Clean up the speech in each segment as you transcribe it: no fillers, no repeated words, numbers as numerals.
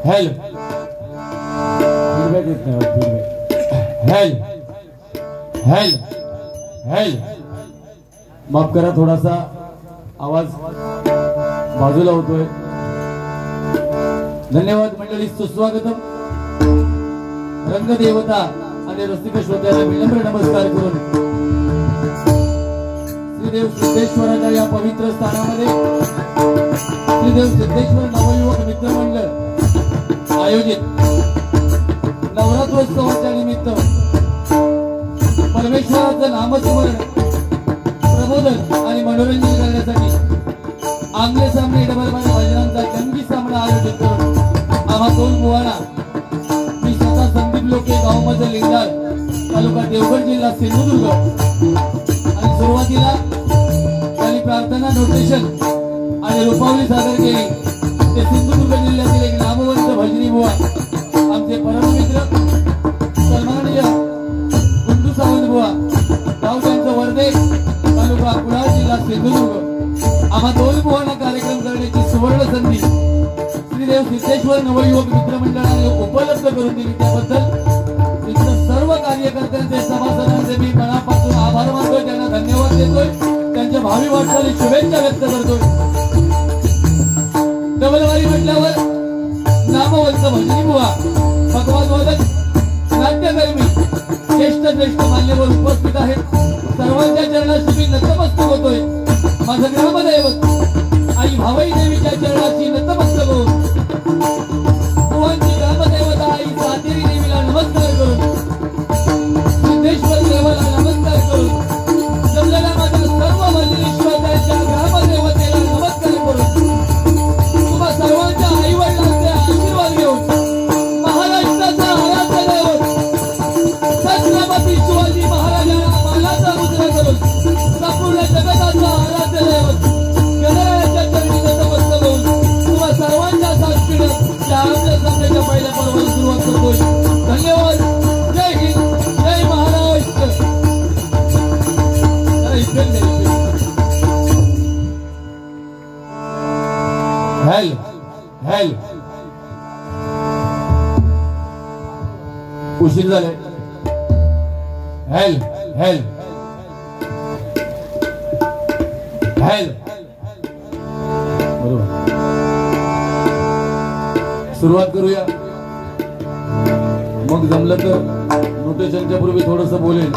हेल हेल हेल हेल माफ करा थोडासा आवाज बाजूला होतोय। धन्यवाद मंडळी, सुस्वागतम। रंगदेवता आणि रसिक श्रोत्याला विनम्र नमस्कार करून श्रीदेव सिद्धेश्वराच्या या पवित्र स्थानामध्ये श्रीदेव सिद्धेश्वर नवयुवक मित्र मंडळ आयोजित नवरात्रोत्सवाच्या निमित्त परमेश्वराचं नामस्मरण, प्रबोधन आणि मनोरंजन करण्यासाठी आमने सामने डबलबार भजनांचा जंगी सामना आयोजित करून आम्हा दोन बुवाना मी स्वतः संदीप लोके, गाव माझं लिंगार, तालुका देवगड, जिल्हा सिंधुदुर्ग। आणि सुरुवातीला त्यांनी प्रार्थना नोटेशन आणि रूपावली सादर केली ते सिंधुदुर्ग जिल्ह्यातील एक नामवंत भजनी बुवा आमचे परममित्र सन्माननीय गुंडू सावंत बुवा, गाव त्यांचं वर्धे, तालुका कुडाळ, जिल्हा सिंधुदुर्ग। आम्हा दोन बुवांना कार्यक्रम करण्याची सुवर्ण संधी श्रीदेव सिद्धेश्वर नवयुवक मित्र मंडळाने उपलब्ध करून दिली, त्याबद्दल इथं सर्व कार्यकर्त्यांचे, सभासदांचे मी मनापासून आभार मानतोय, त्यांना धन्यवाद देतोय, त्यांच्या भावी वाटचाली शुभेच्छा व्यक्त करतोय। डबलवारी म्हटल्यावर नामवंत भजनी बुवा, भगवान वादक, नाट्यकर्मी, ज्येष्ठ मान्यवर उपस्थित आहेत। सर्वांच्या चरणाशी मी नतमस्तक होतोय। माझं ग्रामदैवत आई भावई देवीच्या चरणाशी नतमस्तक होऊन बुवांची ग्रामदैवता आई सातेरी देवीला नमस्कार करून, सिद्धेश्वर देवाला नमस्कार करून, जमलेल्या माझ्या सर्व भजनी श्रोत्यांच्या ग्रामदेवतेला नमस्कार करून तुम्हा सर्वांच्या आई वडिलांचे आशीर्वाद घेऊन महाराष्ट्राचा आराध्य दैवत छत्रपती शिवाजी महाराजांना मानाचा मुद्रा करून संपूर्ण जगताचा आराध्य दैवत गणरायाच्या चरणी नतमस्तक होऊन तुम्हा सर्वांच्या साक्षीने या आपल्या सभेच्या पहिल्या पर्वाला सुरुवात करतोय। धन्यवाद। जय हिंद, जय महाराष्ट्र। हेल हेल उशीर झाले। हेल हेल हेल बरोबर, सुरुवात करूया। मग जमलं तर नोटेशनच्या पूर्वी थोडस बोलेन।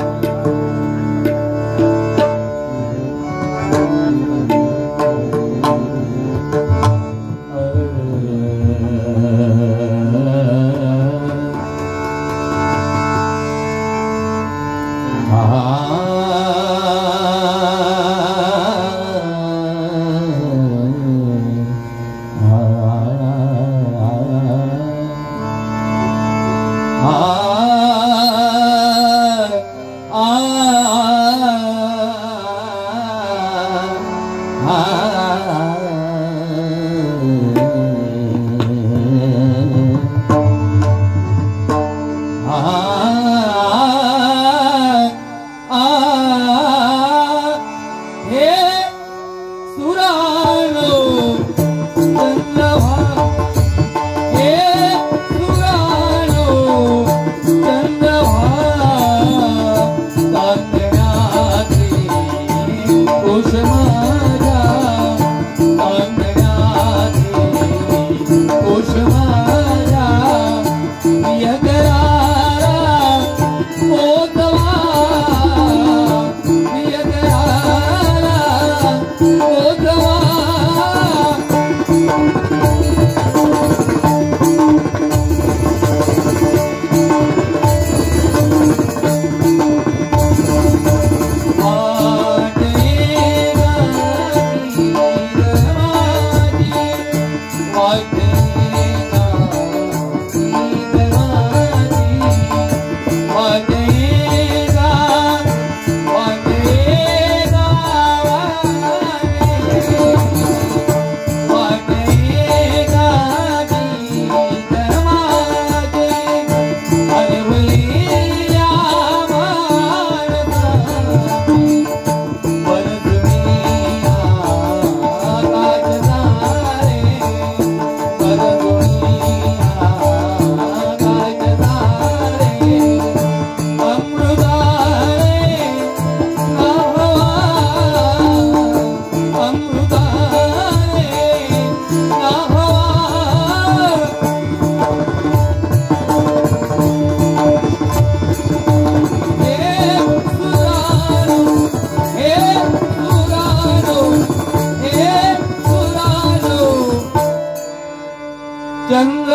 रंग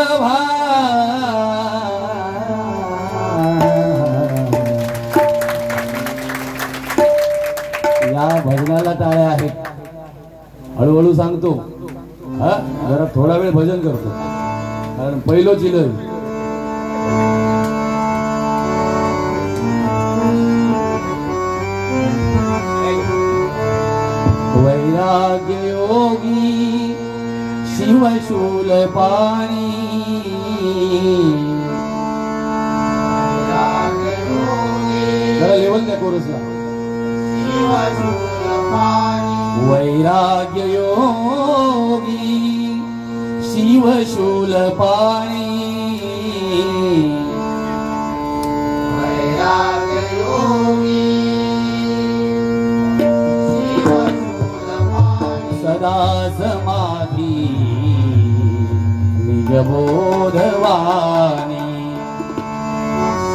या भजनाला टाळ्या आहेत. हळूहळू सांगतो हा, जरा थोडा वेळ भजन करतो कारण पहिलो चिलर. वैराग्य योगी शिवशूल पाणी जरा लेवल द्या कोरसला. वैराग्य योगी शिवशूल पाणी वैराग्य योगी सदा समाधी निजबोधवाणी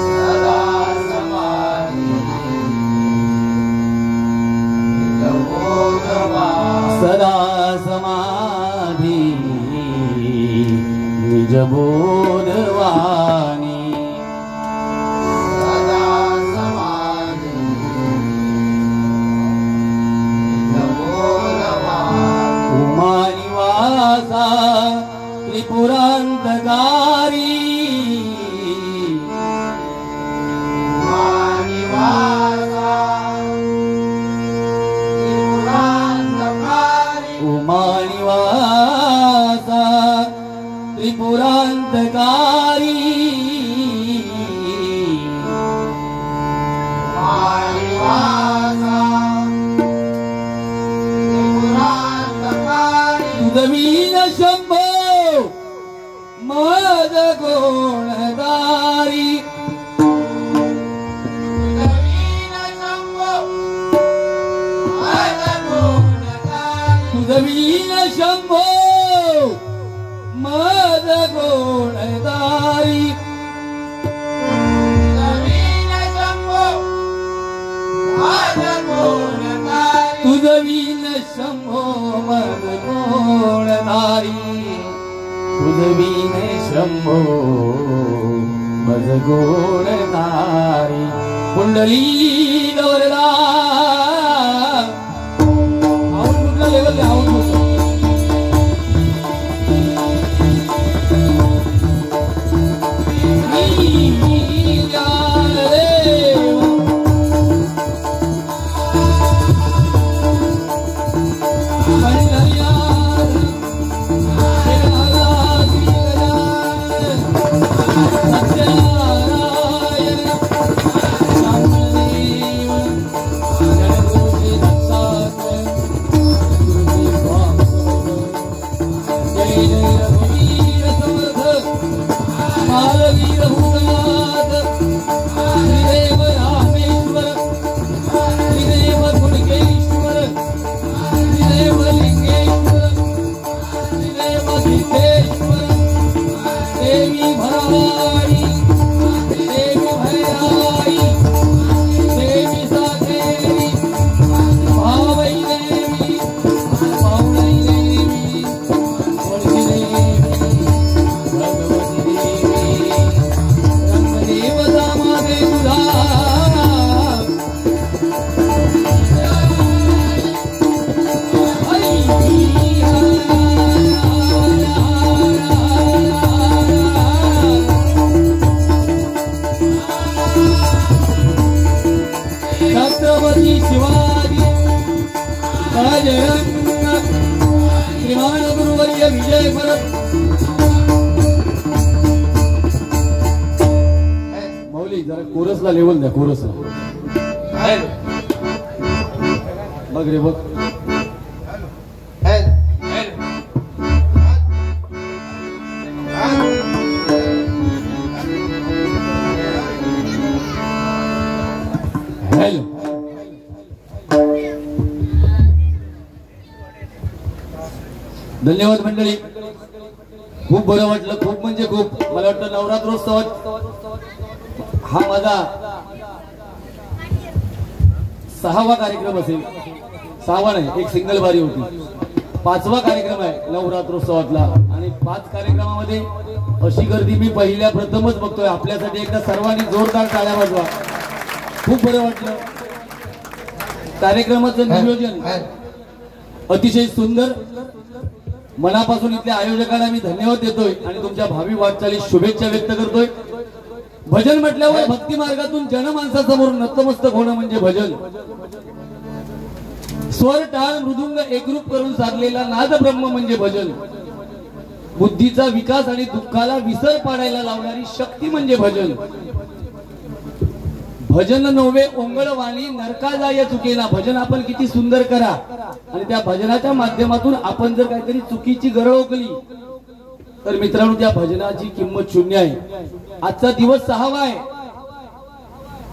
सदा समाधी निजबोधवाणी सदा समाधी निजबोधवाणी त्रिपुरांतकारी उमानिवासा त्रिपुरांतकारी तुदवीन शंभो मद गुणदारी तुदवीन शंभो मद गुणदारी तुदवीन शंभो मद गुणदारी तुदवीन शंभो मद गुणदारी कुंडली गवरला आउट कुठला लेवल आउट मौली जरा कोरसला लेवल द्या कोरसला बघ रे बघ हॅलो धन्यवाद मंडळी. खूप बरं वाटलं, खूप म्हणजे खूप. मला वाटतं नवरात्रोत्सवात हा माझा 6वा कार्यक्रम असेल. 6वा नाही, एक सिंगल बारी होती. 5वा कार्यक्रम आहे नवरात्रोत्सवातला आणि आणि 5 कार्यक्रमामध्ये अशी गर्दी मी पहिल्या प्रथमच बघतोय. आपल्यासाठी एकदा सर्वांनी जोरदार टाळ्या वाजवा. खूप बरं वाटलं. कार्यक्रमाचं नियोजन अतिशय सुंदर. मनापासून इथल्या आयोजकांना मी धन्यवाद देतोय आणि तुमच्या भावी वाटचालीस शुभेच्छा व्यक्त करतोय. भजन म्हटल्यावर भक्ती मार्गातून जनमानसासमोर नतमस्तक होणं म्हणजे भजन. स्वर टाळ मृदुंग एकरूप करून साधलेला नाद ब्रह्म म्हणजे भजन. बुद्धीचा विकास आणि दुःखाला विसर पाडायला लावणारी शक्ती म्हणजे भजन. भजन नव्हे ओंगळ वाणी नरका जाय चुकेना. भजन आपण किती सुंदर करा आणि त्या भजनाच्या माध्यमातून आपण जर काहीतरी चुकीची गरळ ओकली तर मित्रांनो त्या भजनाची किंमत शून्य आहे. आजचा दिवस 6वा आहे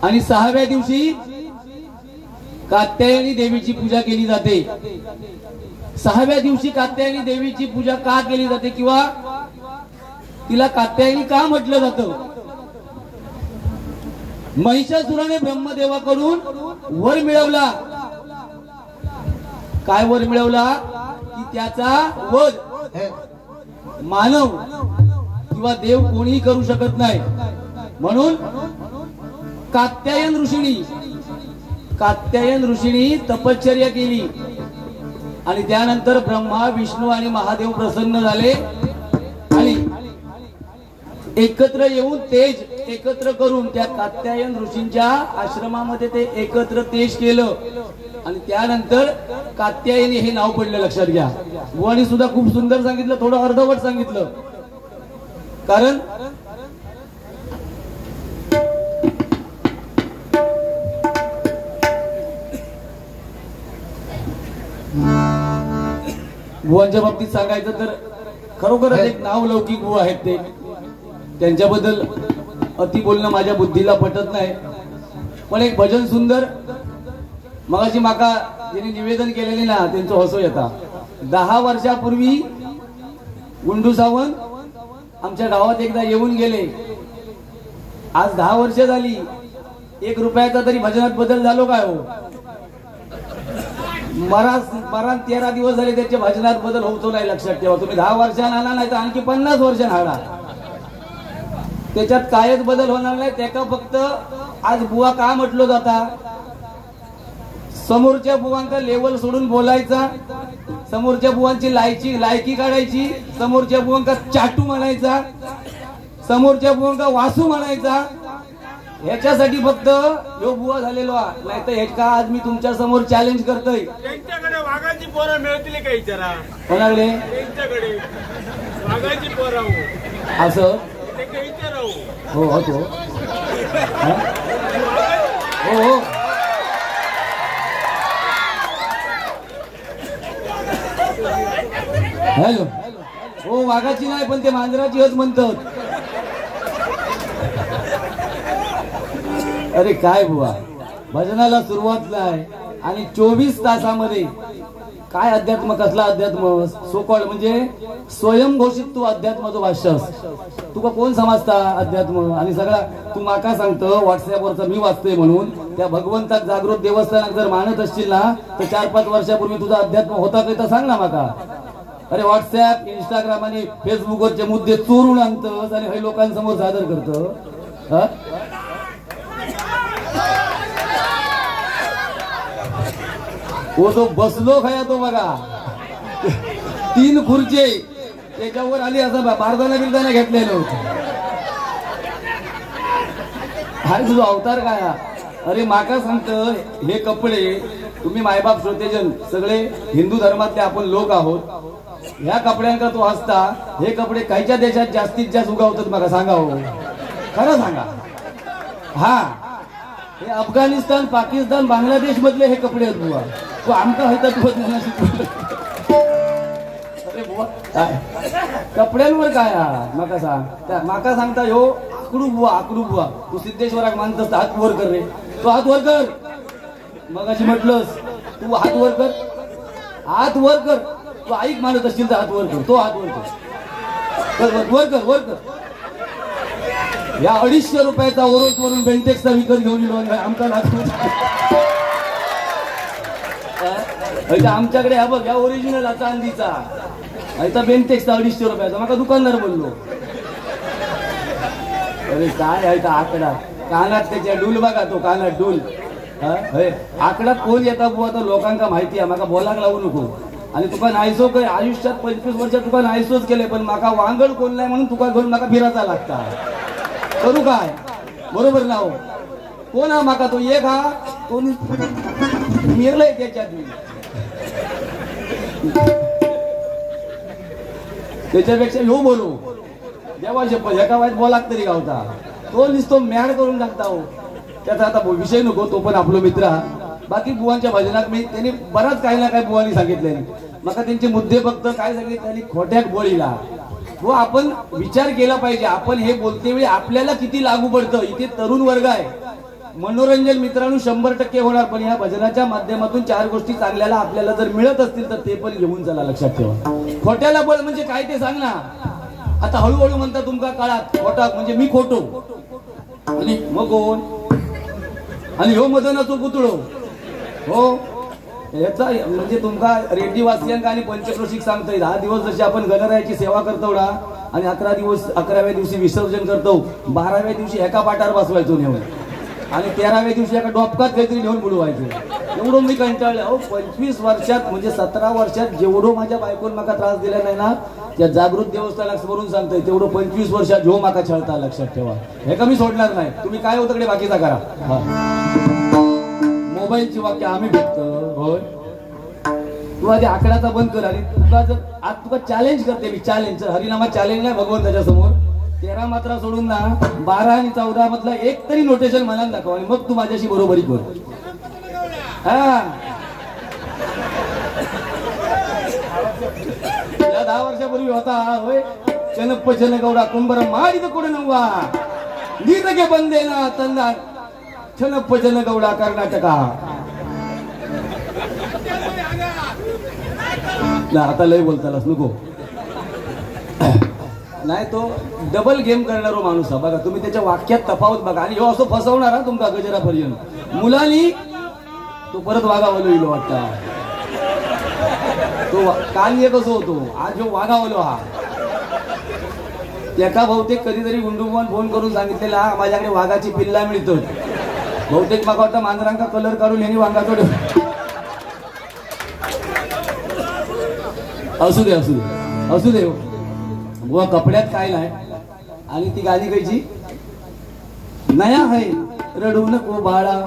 आणि 6व्या दिवशी कात्यायनी देवीची पूजा केली जाते. 6व्या दिवशी कात्यायनी देवीची पूजा का केली जाते किंवा तिला कात्यायनी का म्हटलं जातं? महिषासुराने ब्रह्मदेवाकडून वर मिळवला. काय वर मिळवला? की त्याचा वध मानव किंवा देव कोणीही करू शकत नाही. म्हणून कात्यायन ऋषींनी तपश्चर्या केली आणि त्यानंतर ब्रह्मा विष्णू आणि महादेव प्रसन्न झाले आणि एकत्र येऊन तेज एकत्र करून त्या कात्यायन ऋषींच्या आश्रमामध्ये ते एकत्र तेज केलं आणि त्यानंतर कात्यायनी हे नाव पडलं. लक्षात घ्या. बुवानी सुद्धा खूप सुंदर सांगितलं. थोडं अर्धवट सांगितलं. कारण बुवांच्या बाबतीत सांगायचं तर खरोखरच एक नाव लौकिक बुवा आहेत. ते त्यांच्याबद्दल अति बोलणं माझ्या बुद्धीला पटत नाही. पण एक भजन सुंदर मगाशी माका ज्यांनी निवेदन केलेले ना त्यांचं हसू येता. 10 वर्षापूर्वी गुंडू सावंत आमच्या गावात एकदा येऊन गेले. आज 10 वर्ष झाली. 1 रुपयाचा तरी भजनात बदल झालो काय हो? मरा 13 दिवस झाले त्याच्या भजनात बदल होतो नाही. लक्षात ठेवा. तुम्ही 10 वर्षांना आला नाही तर आणखी 50 वर्षांना आला. त्याच्यात कायच बदल होणार नाही. त्याका फक्त आज बुवा का म्हटलं जाता? समोरच्या बुवांका लेवल सोडून बोलायचा, समोरच्या बुवांची लायकी काढायची, समोरच्या बुवांका चाटू म्हणायचा, समोरच्या बुवांका वासू म्हणायचा. ह्याच्यासाठी फक्त यो बुवा झालेलो नाही तर ह्याचा आज मी तुमच्या समोर चॅलेंज करतोय. त्यांच्याकडे वाघाची पोरं मिळतील का विचारा? कोणाकडे? त्यांच्याकडे वाघाची पोरं असं हो होतो. हो हो हॅलो. हो वाघाची नाही पण ते मांजराची हच म्हणतात. अरे काय बुवा भजनाला सुरुवात नाही आणि 24 तासामध्ये काय अध्यात्म? कसला अध्यात्म? सोकॉल म्हणजे स्वयंघोषित तू अध्यात्माचं भाष्य. तुका कोण समजता अध्यात्म? आणि सगळा तू माका सांगतो व्हॉट्सअपवरचा मी वाचतोय म्हणून. त्या भगवंताक जागृत देवस्थानात जर मानत असशील ना तर 4-5 वर्षापूर्वी तुझा अध्यात्म होता काही तर सांग ना माका. अरे व्हॉट्सअप इंस्टाग्राम आणि फेसबुकवरचे मुद्दे चोरून आणतस आणि हे लोकांसमोर सादर करत. वो तो बसलो खया तो बघा 3 खुर्चे त्याच्यावर आली असं बारदाना घेतलेलं होतं. हा तुझा अवतार काय? अरे माका सांगतं हे कपडे तुम्ही मायबाप श्रोतेजन सगळे हिंदू धर्मातले आपण लोक आहोत. ह्या कपड्यांका तो हसता. हे कपडे कायच्या देशात जास्तीत जास्त उगावतात मला सांगा हो. खरं सांगा. हा हे अफगाणिस्तान पाकिस्तान बांगलादेश मधले हे कपडे आहेत बुवा. तो आमका हयता अरे बुवा कपड्यांवर काय माका सांग. माका सांगता हो आकडू बुवा तू सिद्धेश्वराक मानतस हात वर कर रे. तो हात वर कर. मगाशी म्हटलंस तू हात वर कर. हात वर कर. तू ऐक मानत असशील तर हात वर कर. तो हात वर कर. वर कर वर कर. या 250 रुपयाचा ओरोस वरून बेंटेक्सचा विकत घेऊन येलो आमचा आमच्याकडे हा बघ या ओरिजिनल चांदीचा आता बेंटेक्स 250 रुपयाचा माका दुकानदार बोललो. अरे काय आहे आकडा कानात त्याच्या डूल बघा तो कानात डूल आकडा कोण येता बुवा तर लोकांका माहिती आहे माका बोलाक लावू नको. आणि तुका नायसो काय आयुष्यात 25 वर्षात तुका नायसोच केले पण माका वांगड कोण नाही म्हणून तुका घेऊन माका फिरायचा लागता. करू काय बरोबर ना हो कोण हा माका तो एक हा तो मिरलंय त्याच्यात त्याच्यापेक्षा ह्यो बोलू देवा शपथ एका वाईट बोलाक तरी गावता तो नुसतो मॅड करून टाकता हो. त्याचा आता विषय नको तो पण आपलो मित्र हा. बाकी बुवांच्या भजनात मी त्यांनी बराच काही ना काही बुवांनी सांगितले मका त्यांचे मुद्दे फक्त काय सांगितले त्यांनी खोट्याक बोलीला हो. आपण विचार केला पाहिजे आपण हे बोलते वेळी आपल्याला किती लागू पडतं. इथे तरुण वर्ग आहे मनोरंजन मित्रांनो 100% होणार पण या भजनाच्या माध्यमातून 4 गोष्टी चांगल्याला आपल्याला जर मिळत असतील तर ते पण घेऊन चला. लक्षात ठेवा खोट्याला बळ म्हणजे काय ते सांग ना. आता हळूहळू म्हणता तुमका काळात खोटा म्हणजे मी खोटो आणि मग कोण आणि हो मदनाचो पुतळो हो याचा म्हणजे तुमका रेड्डी वासियांका आणि पंचक्रोशीक सांगतोय 10 दिवस जशी आपण गणरायाची सेवा करतो ना आणि 11व्या दिवशी विसर्जन करतो 12व्या दिवशी एका पाटावर बसवायचो नेऊन आणि 13व्या दिवशी एका डोपकात काहीतरी नेऊन बुडवायचं. एवढं मी कंटाळले अहो 25 वर्षात म्हणजे 17 वर्षात जेवढं माझ्या बायकोन माका त्रास दिला नाही ना त्या जागृत देवस्थानाला समोरून सांगतोय तेवढं 25 वर्षात जो माका छळता. लक्षात ठेवा हे कमी सोडणार नाही. तुम्ही काय होतं कडे बाकीचा करा. मोबाईलची वाक्य आम्ही भेटतो होय तू आधी आकड्याचा बंद कर आणि तुला जर आज तुला चॅलेंज करते मी चॅलेंज हरिनामा चॅलेंज नाही भगवंताच्या समोर 13 मात्रा सोडून ना 12 आणि 14 मधला एक तरी नोटेशन मला दाखव आणि मग तू माझ्याशी बरोबरी कर. हा 10 वर्षापूर्वी होता होय चनप्प चनगौडा कुंभर मारित कोण नव्वा नीतके बंदे ना तंदा चनप्प चनगौडा कर्नाटका. आता लय बोलतालास नको नाही तो डबल गेम करणारो माणूस हा बघा तुम्ही त्याच्या वाक्यात तफावत बघा आणि ह्यो असं फसवणार हा तुमका गजरापर्यंत मुलांनी तो परत वागावलो इलो वाटता तो काल ये कसं होतो आज ह्यो वागावलो हा एका बहुतेक कधीतरी गुंडुमान फोन करून सांगितलेला हा माझ्याकडे वाघाची पिल्ला मिळतो बहुतेक माका वाटतं मांजरांका कलर काढून यांनी वाघाकडे असू दे असू दे असू दे बुवा कपड्यात काय नाही आणि ती गाणी कशी नया आहे रडू नको बाळा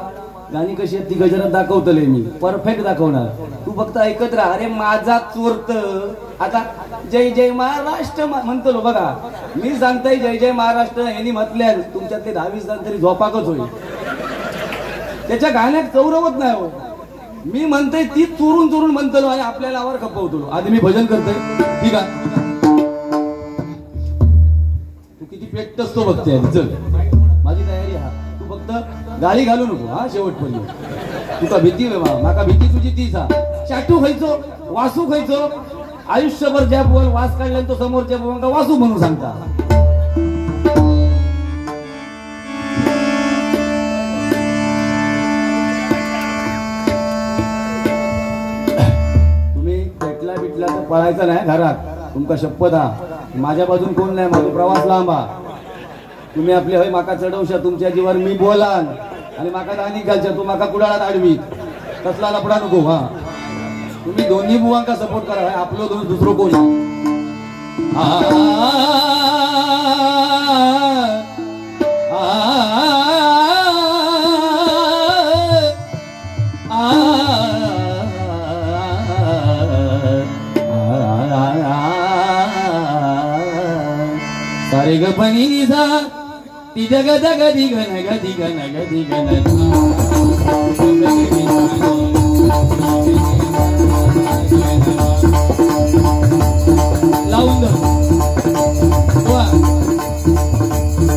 गाणी कशी आहेत ती गजरात दाखवतले मी परफेक्ट दाखवणार तू फक्त ऐकत राहा. अरे माझा चोरत आता जय जय महाराष्ट्र म्हणतो बघा मी सांगताय जय जय महाराष्ट्र यांनी म्हटल्या तुमच्यातले 10-20 जण तरी झोपाकच होईल त्याच्या गाण्यात चौरवत नाही हो. मी म्हणतोय ती चोरून चोरून म्हणतो आणि आपल्याला आवर खपवतो. आधी मी भजन करतोय ठीक आहे तू किती पेटतस तो बघते चल माझी तयारी हा तू फक्त गाडी घालू नको हा शेवटपर्यंत तुका भीती माका भीती तुझी तीच हा चाटू खायचो वासू खायचो आयुष्यभर ज्या बोल वास काढला तो समोरच्या बोलांका वासू म्हणून सांगता. बिटला तर पळायचा नाही घरात तुमका शपथ हा माझ्या बाजून कोण नाही माझा प्रवास लांबा तुम्ही आपले हय माका चढवशा तुमच्या जीवर मी बोलान आणि माका दानी घालच्या तू माका कुडाळात आडवीत कसला लपडा नको. हा तुम्ही दोन्ही बुवांका सपोर्ट करा आपलो दुसरं कोण सारे ग पनी निसा ती जग जग दिगन गदी गन गदी गन लावून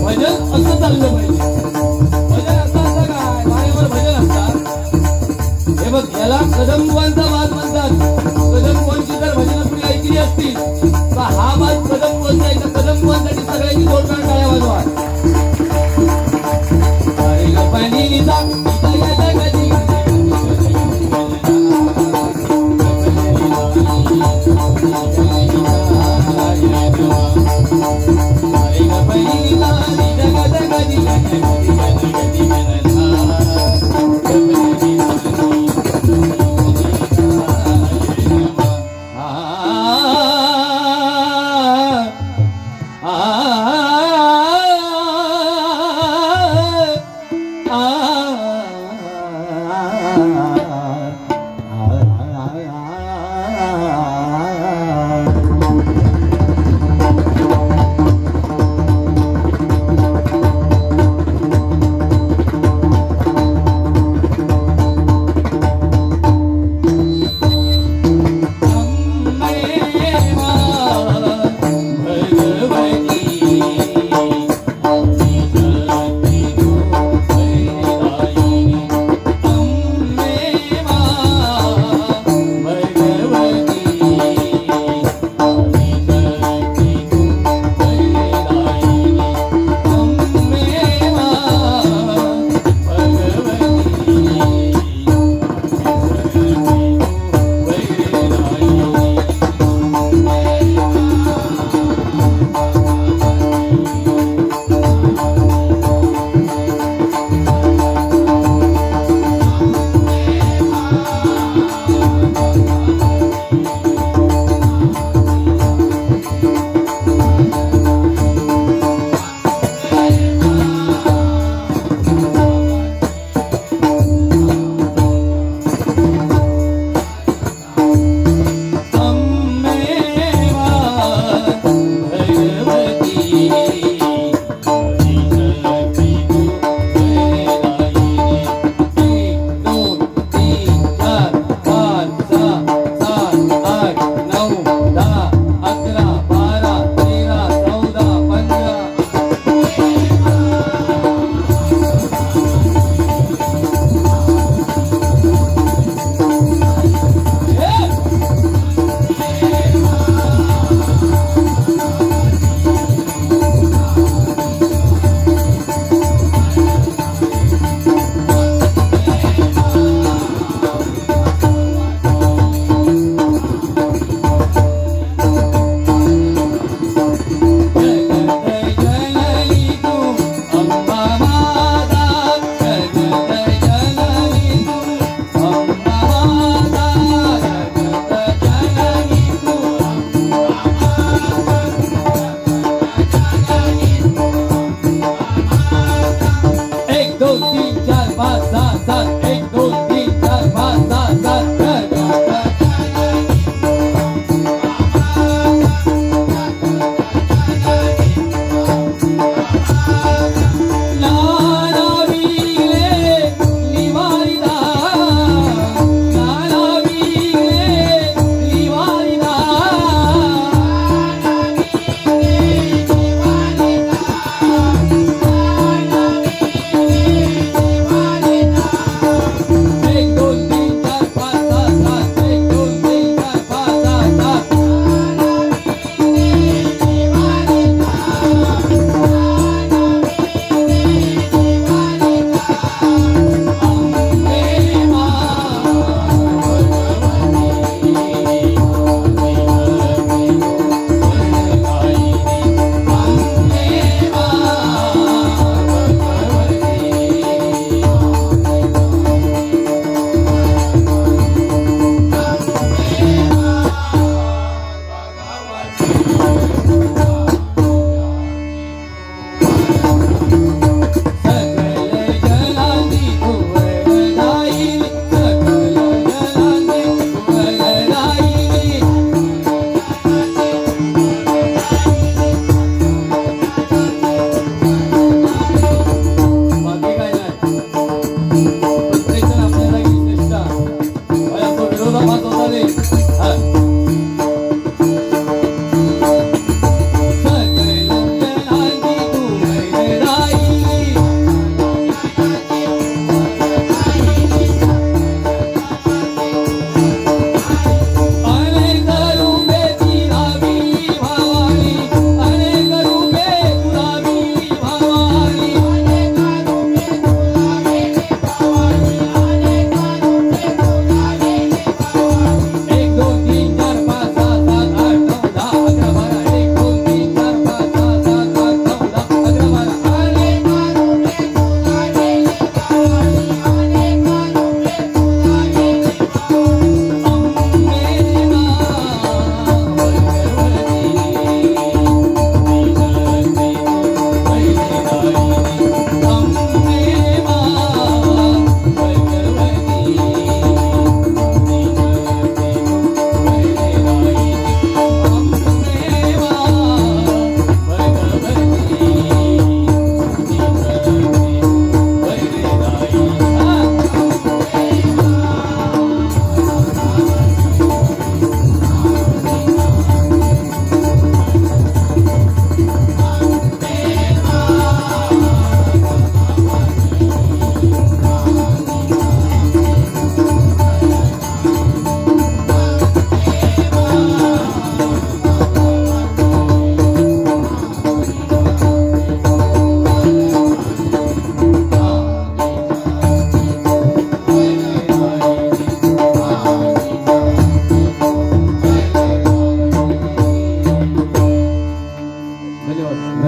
भजन असं चाललं पाहिजे. भजन असं काय माझ्यावर भजन असतात हे बघ याला कदमबुवांचा वाद म्हणतात. कदमबुवांची जर भजन तुम्ही ऐकली असतील तर हा वाद कदमबुवांचा आहे. कदमबुवांसाठी सगळ्यांनी जोरदार टाळ्या वाजवा.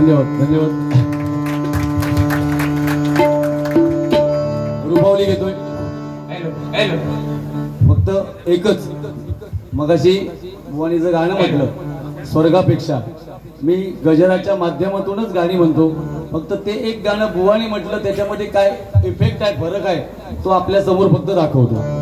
धन्यवाद धन्यवाद. रुपावली घेतोय. फक्त एकच मगाशी बुवानीचं गाणं म्हटलं स्वर्गापेक्षा. मी गजराच्या माध्यमातूनच गाणी म्हणतो. फक्त ते एक गाणं बुवानी म्हटलं त्याच्यामध्ये काय इफेक्ट आहे फरक आहे तो आपल्या समोर फक्त दाखवतो.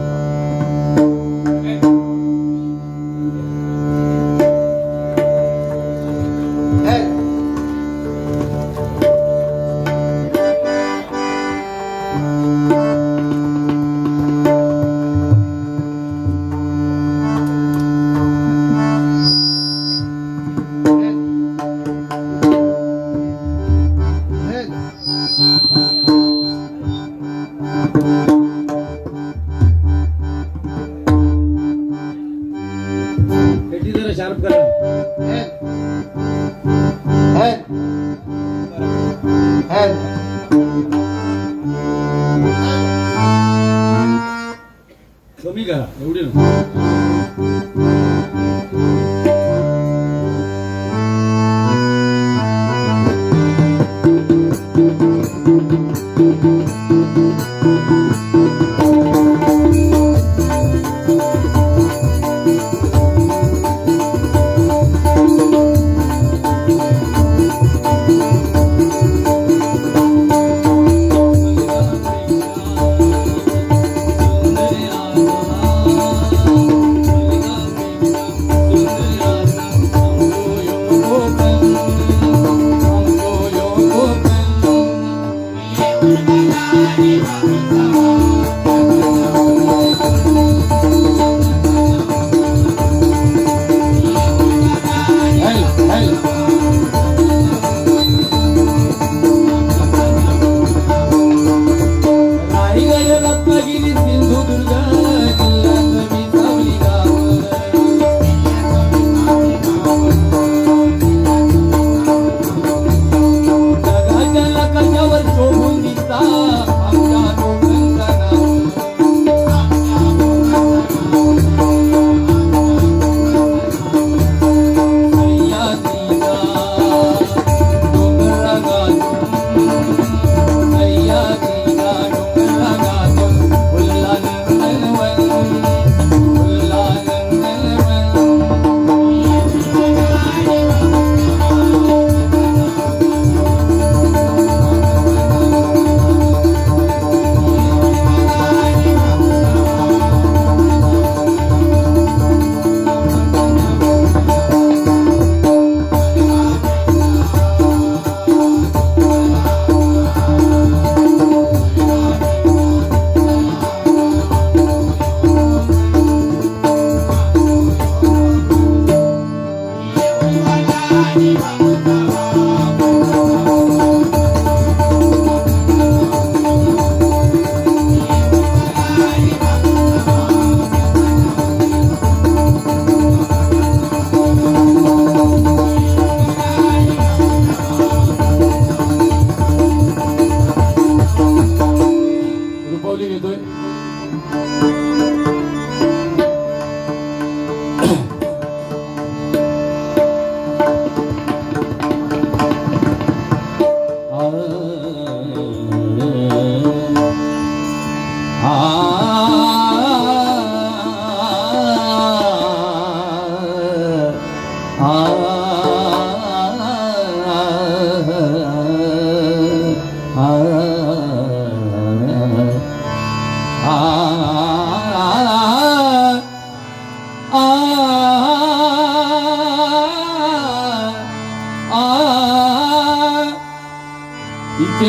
शार्प करा. कमी करा एवढी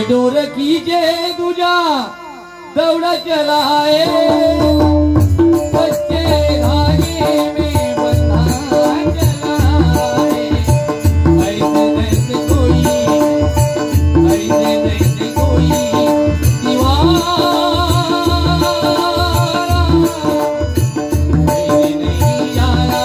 डोर कीजे तुझा दौड़ा चलाए बच्चे धागे में बंधा चलाए ऐसे कोई दीवाना नहीं जाना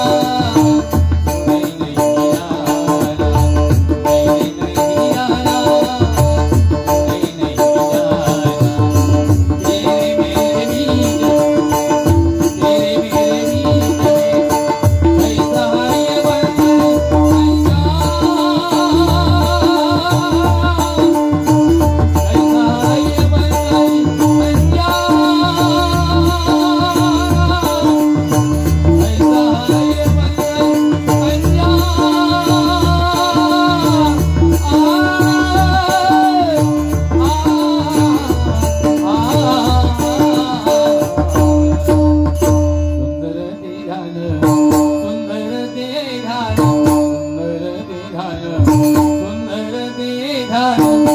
Oh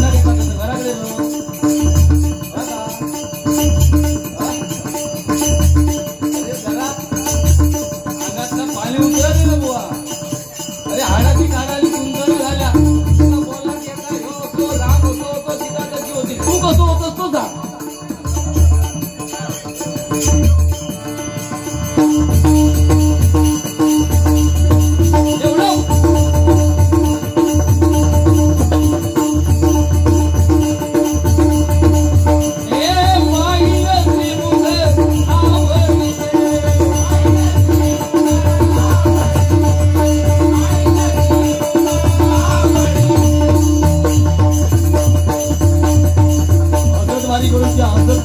घराकडे बघा, घराकडे जाऊ. बघा. अरे जरा अंगातलं पाणी उतरलं ना बुवा. अरे हाडाची काढाली सुंदर झाल्या. तुला बोला की आता ह्यो होतो, राम होतो, सीता कशी होती. तू कसं होतस तो जा.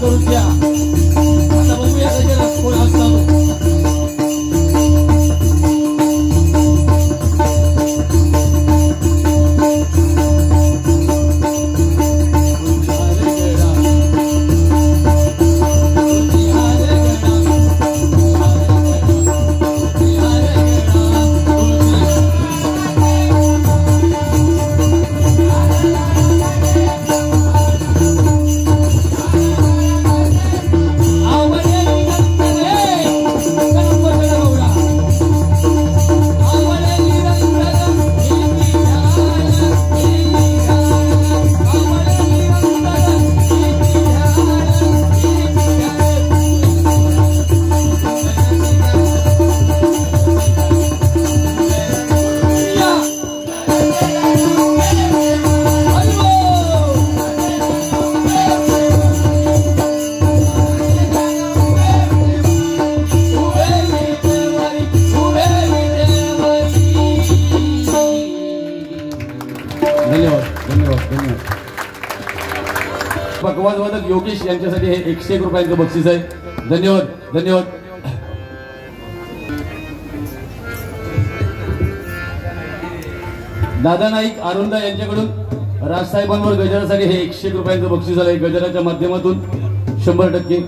करून द्या. आता बघूया त्याच्याला कोण असतो. पकवाजवादक योगेश यांच्यासाठी हे 101 रुपयांचं बक्षीस आहे. धन्यवाद धन्यवाद. दादा नाईक आरुंदा यांच्याकडून राजसाहेबांवर गजरासाठी हे 101 रुपयांचं बक्षीस आलंय. गजराच्या माध्यमातून 100%.